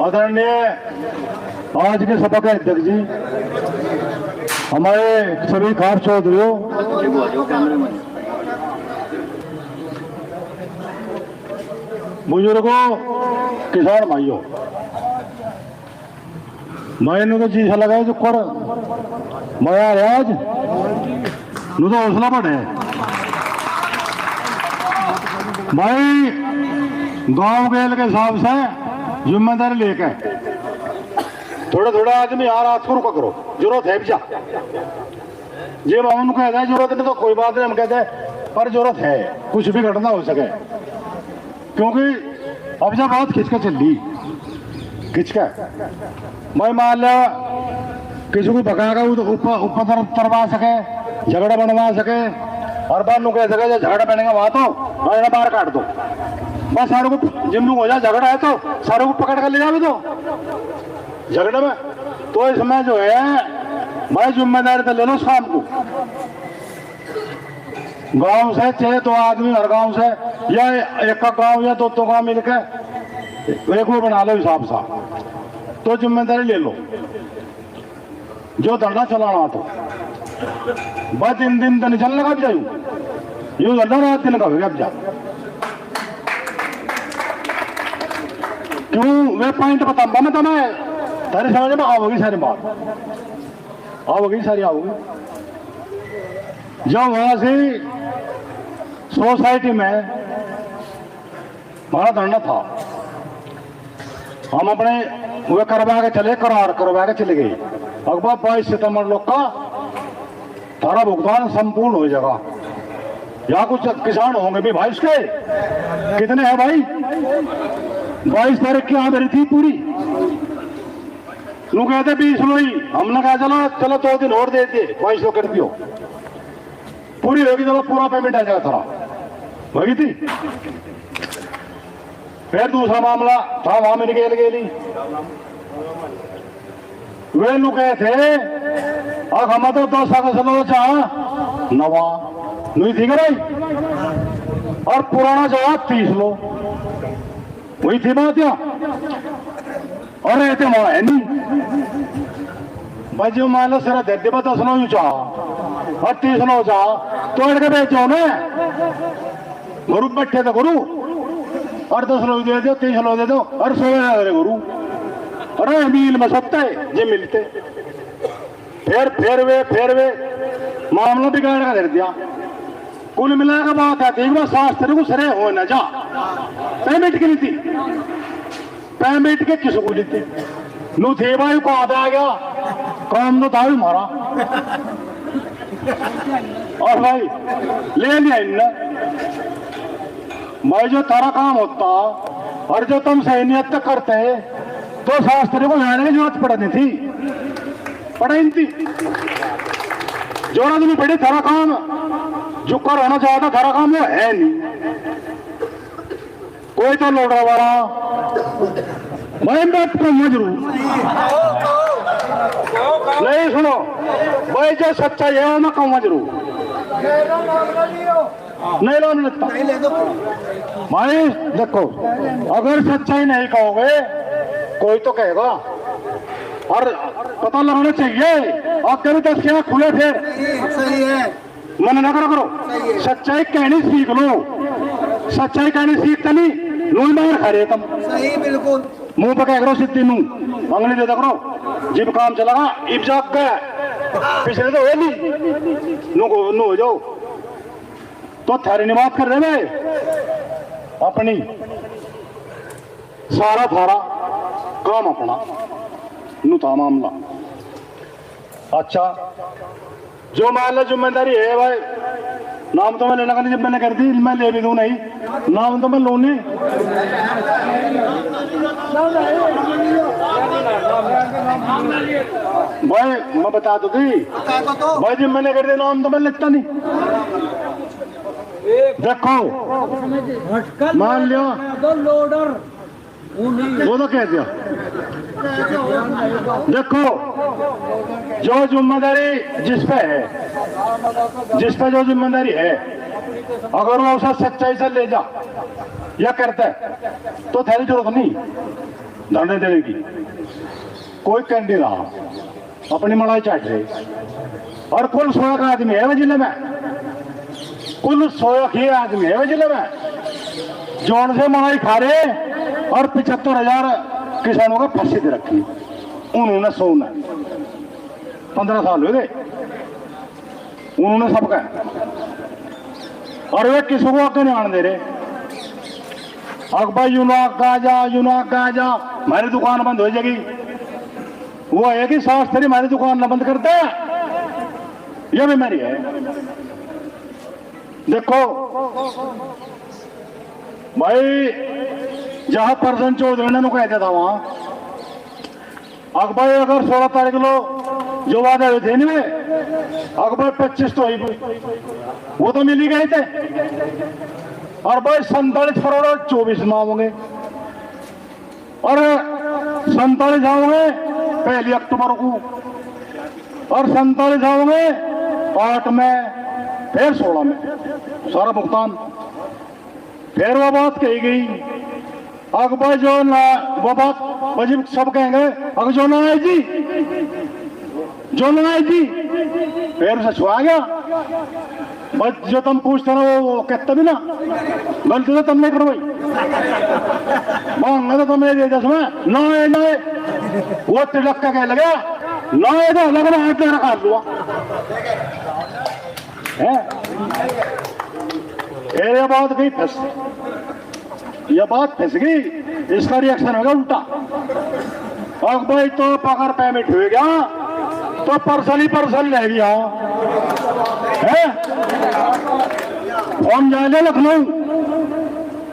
आदरणीय आज के सभा के अध्यक्ष जी, हमारे सभी खास चौधरियों, बुजुर्गों, किसान भाइयों, मैंने तो चीज लगाया जो कर मैं आज नु तो हौसला बढ़े भाई गांव गेल के हिसाब से जिम्मेदारी लेके थोड़ा थोड़ा आदमी यार आज को करो, जरूरत है जा जब हम कहते हैं जरूरत नहीं तो कोई बात नहीं, हम कहते हैं पर जरूरत है, कुछ भी घटना हो सके, क्योंकि अब जब बहुत खिंचके चल रही खिंचके मैं मान लिया किसी को भगाएगा ऊपर तरवा सके, झगड़ा बनवा सके और बार कह सके झगड़ा बनेगा वहां तो मैं बाहर काट दो, बस सारों को जिम्मे हो जाए, झगड़ा है तो सारों को पकड़ कर ले जाओ तो झगड़े में। तो इसमें जो है मैं जिम्मेदारी तो ले लो शाम को गांव से चाहे तो आदमी हर गांव से या एक का गांव या दो गांव मिलकर एक वो बना लो हिसाब सा, तो जिम्मेदारी ले लो जो धरना चलाना तो बस दिन तो नहीं चलने का भी जाऊ यू धरना रात दिन का अब जा क्यों वे पॉइंट बताऊंगा मैं तुम्हें, तेरे समझ में आओगी सारी बात, आओगी सारी आओगी। जब वहां से सोसाइटी में हमारा धरना था, हम अपने वे करवा के चले, करार करवा के चले गए, अखबार 22 सितंबर लोग का तारा भुगतान संपूर्ण हो जाएगा। यहाँ कुछ किसान होंगे भी भाई, उसके कितने हैं भाई? 22 तारीख की यहाँ मेरी थी पूरी, लोग कहते 20 लो ही, हमने कहा चलो चलो 2 दिन और दे दिए, 22 लो कर दियो, पूरी होगी चलो पूरा पेमेंट आ जाएगा थोड़ा होगी थी। फिर दूसरा मामला था वहां मेरी गेली वे लोग कहे थे अब हम तो 10 अगस्त लो चाह नवा नहीं थी भाई, और पुराना चाह 30 लो वही थी बात या और रहते वहां है नहीं भाई, जो मान लो सर दे दे 10 लो चाह और 30 लो चाह तो अड़के बेचो ना गुरु बैठे थे गुरु और 10 लो दे दो 30 लो दे दो और 16 गुरु, अरे मील में सकता है जे मिलते फिर वे मामला बिगाड़ का कर दिया। कुल मिला का बात है एक बार शास्त्र को सरे हो न जा पेमेंट की ली थी, पेमेंट के किस को ली थी नु थे भाई को आधा आ गया काम तो था मारा और भाई ले लिया इनने भाई, जो तारा काम होता और जो तुम सहनियत तक करते तो शास्त्री को जाने की जरूरत पड़नी थी, पड़ी थी जोड़ा तुम्हें पड़ी थारा काम जो कर होना चाहता थारा काम वो है नहीं, कोई तो लौटा वाला मैं बात को मजरू नहीं सुनो भाई, जो सच्चाई है वो मैं कहूँ मजरू नहीं लो लगता भाई। देखो अगर सच्चाई नहीं कहोगे कोई तो कहेगा और पता लगाना चाहिए, और कभी 10 क्या खुले फिर सही है मन ना करो, सच्चाई कहनी सीख लो, सच्चाई कहनी सीखते नहीं लोग मार खा रहे तुम सही बिल्कुल मुंह पे कह करो सिद्धि मुंह अंगली दे करो जिब काम चलागा इब जाग गया पिछले तो नहीं नो हो जाओ तो थारी नहीं बात कर रहे अपनी सारा थारा काम अपना नु था मामला। अच्छा जो मान लो जिम्मेदारी है भाई, नाम तो मैं लेना का नहीं, जब मैंने कर दी मैं ले भी दूं नहीं, नाम तो मैं लू नहीं भाई, मैं बता दो थी भाई, जब मैंने कर दिया नाम तो मैं लिखता नहीं। देखो मान लिया लोडर वो तो कह दिया, देखो जो जिम्मेदारी जिस पे जो जिम्मेदारी है अगर वो उसे सच्चाई से ले जा या करता है तो तेरी जरूरत नहीं, धरने देने की कोई कैंडी रहा अपनी मलाई चाट रहे। और कुल 100 का आदमी है जिले में, कुल 100 ही आदमी है जिले में जौन से मलाई खा रहे और 75,000 किसानों का फांसी दे रखी उन्होंने 100 ने 15 साल हुए थे उन्होंने सबका। और वे किसी को आगे नहीं आने दे रहे। अकबर यूनाक का जा हमारी दुकान बंद हो जाएगी। वो है कि सास तेरी हमारी दुकान ना बंद करते हैं, यह बीमारी है। देखो भाई जहां परसन चौधरी ने कहता था वहां अकबर अगर 16 तारीख लो जो वादे हुए थे नहीं अकबर 25 तो ही वो तो मिल ही गए थे। और भाई 47 करोड़ 24 मांगोगे और 47 आओगे 1 अक्टूबर को और 47 आओगे 8 में फिर 16 में सारा भुगतान। फिर वो बात कही गई अकबर जो ना वो बात वजीब सब कहेंगे अगर जो ना आए जी फिर उसे छुआ गया। बस जो तुम पूछते ना वो कहते भी ना गलती तो तुम नहीं करो भाई मांगा तो तुमने दे दस में ना वो तिलक का कह लगा ना तो लगना है तेरा काट हुआ ये बात गई फंस, ये बात फंस गई। इसका रिएक्शन होगा उल्टा। अब भाई तो पगार पेमेंट हो गया तो परसल रह गया है। फोन जाए लखनऊ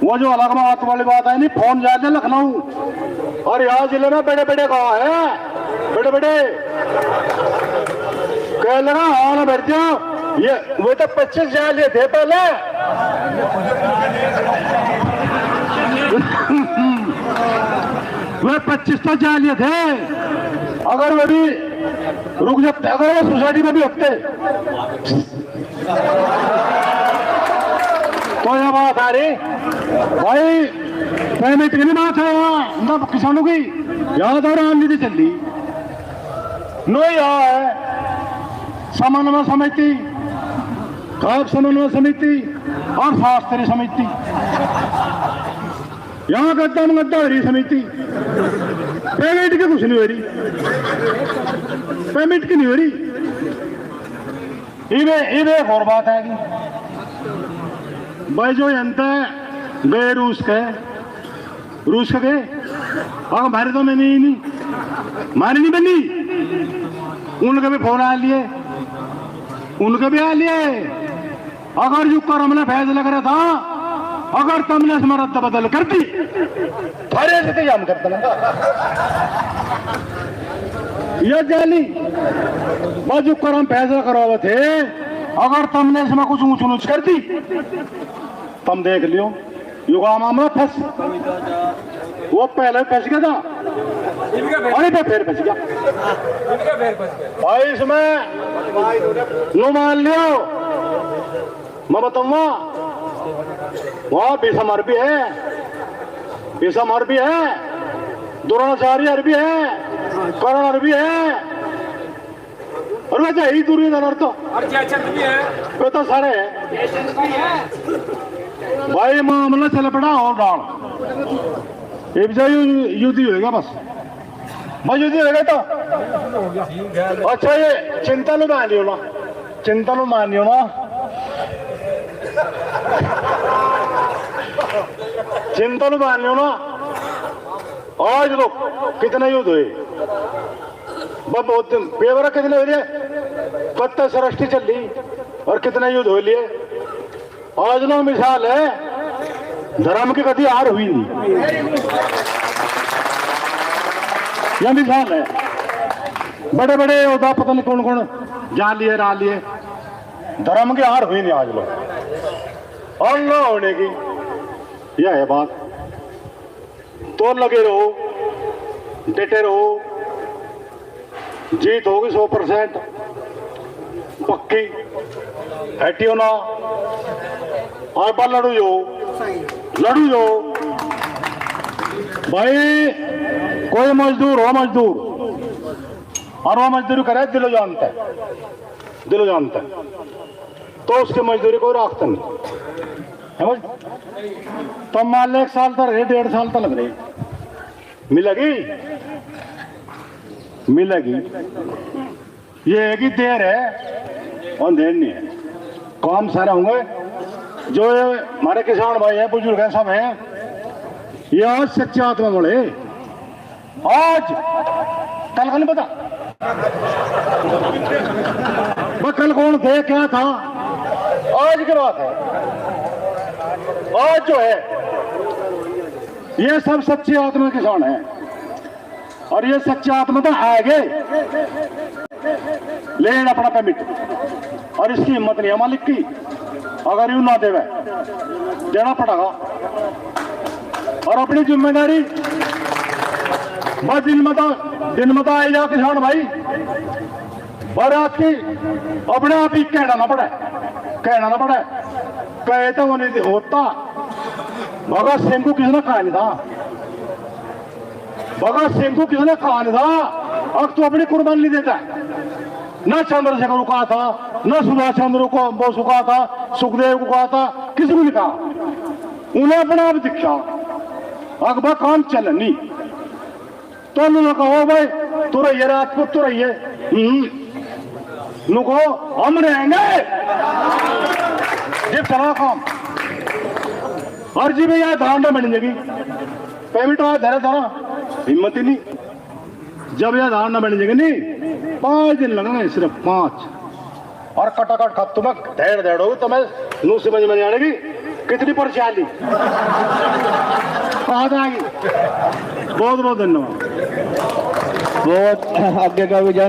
वो जो अलग बात वाली बात है नहीं फोन जाए लखनऊ और यहाँ जिले में बड़े बड़े गाँव है बड़े कह लगा हाँ ना बैठ जाओ ये वो तो 25 जा लिए थे पहले वे 25 तो जा लिए थे। अगर वो भी रुक जाते अगर वो सोसाइटी में भी हटते तो यह बात आ रही भाई पेमेंट की नहीं बात है यहाँ किसानों की यहाँ तो राजनीति चल रही नो यहाँ है समन्वय समिति खाप समन्वय समिति और शास्त्रीय समिति यहाँ गद्दा हो रही समिति पेमेंट की कुछ नहीं हो रही पेमेंट की नहीं हो रही। इवे एक और बात है कि भाई जो जनता गए रूस के गए और हमारे तो में नहीं हमारी नहीं बनी उनके भी फोन आ लिए उनके भी आ लिए। अगर जो कर हमने फैसला करा था अगर तुमने हमारा बदल कर दी थोड़े से हम कर देना यह जाली बाजू कर हम फैसला करवा थे अगर तुमने इसमें कुछ ऊंच ऊंच कर दी तुम देख लियो युगा मामला फंस वो पहले फंस गया था अरे पे फिर फंस गया भाई इसमें नो मान लियो मैं बताऊंगा वहां बेसमर भी है द्रोणाचार्य भी है कर्ण भी है और वैसे ही दुर्योधन तो वो तो सारे है भाई मामला चल पड़ा और डाल युद्ध होगा बस भाई युद्ध होगा तो अच्छा ये चिंता लो मान लियो ना आज लोग कितने युद्ध हुए बहुत दिन पेवर कितने हुए कत्ता सृष्टि चल रही और कितने युद्ध हो लिए आज लोग मिसाल है धर्म की कभी हार हुई नहीं यह मिसाल है बड़े बड़े योद्धा पता नहीं कौन कौन जान लिए रा लिए धर्म की हार हुई नहीं आज लोग और न होने की यह है बात। तो लगे रहो डटे रहो जीत होगी 100% पक्की हटियो ना और बार लड़ू जो भाई कोई मजदूर हो मजदूर, और वो मजदूरी करे दिलो जानता है, दिलो जानता है, तो उसकी मजदूरी कोई राखता नहीं समझ। तो मान ले 1 साल तक रहे, 1.5 साल तक लग रहे, मिलेगी मिलेगी। ये है कि देर है और देर नहीं है, काम सारे होंगे। जो हमारे किसान भाई हैं, बुजुर्ग हैं, सब हैं, ये आज सच्चे आत्मा बोले, आज कल का नहीं पता कल कौन थे क्या था, आज की बात है। आज जो है ये सब सच्चे आत्मा किसान हैं, और ये सच्चे आत्मा तो आएंगे लेना अपना पेमेंट, और इसकी हिम्मत नहीं है मालिक की, अगर यूं ना देवे देना पड़ेगा। और अपनी जिम्मेदारी बस दिन में तो आई जा किसान भाई, और आपकी अपने आप ही कहना ना पड़े, कहना ना पड़े, कहे तो वो नहीं होता। भगत सिंह को किसने कहा नहीं था, भगत सिंह को किसने कहा नहीं था अब तो अपनी कुर्बानी नहीं देता, ना चंद्रशेखर को कहा था, ना सुभाष चंद्र को बोस को कहा था, सुखदेव को कहा था, किसी को नहीं कहा, उन्हें अपने आप दिखा अकबर काम चल नहीं। तो उन्होंने कहो भाई तू रहिए राजपूत, तू रहिए, नुको हम रहेंगे जब चला काम, और जी भैया धारणा बन जाएगी पेमेंट धरा धरा, हिम्मत ही नहीं। जब यह धारणा बन जाएगी नहीं, 5 दिन लगने, सिर्फ 5, और कटाकट खत तुम्हें ढेर ढेर होगी, तुम्हें नू समझ में नहीं आएगी कितनी परेशानी कहा जाएगी। बहुत बहुत धन्यवाद। बहुत आगे का विजन।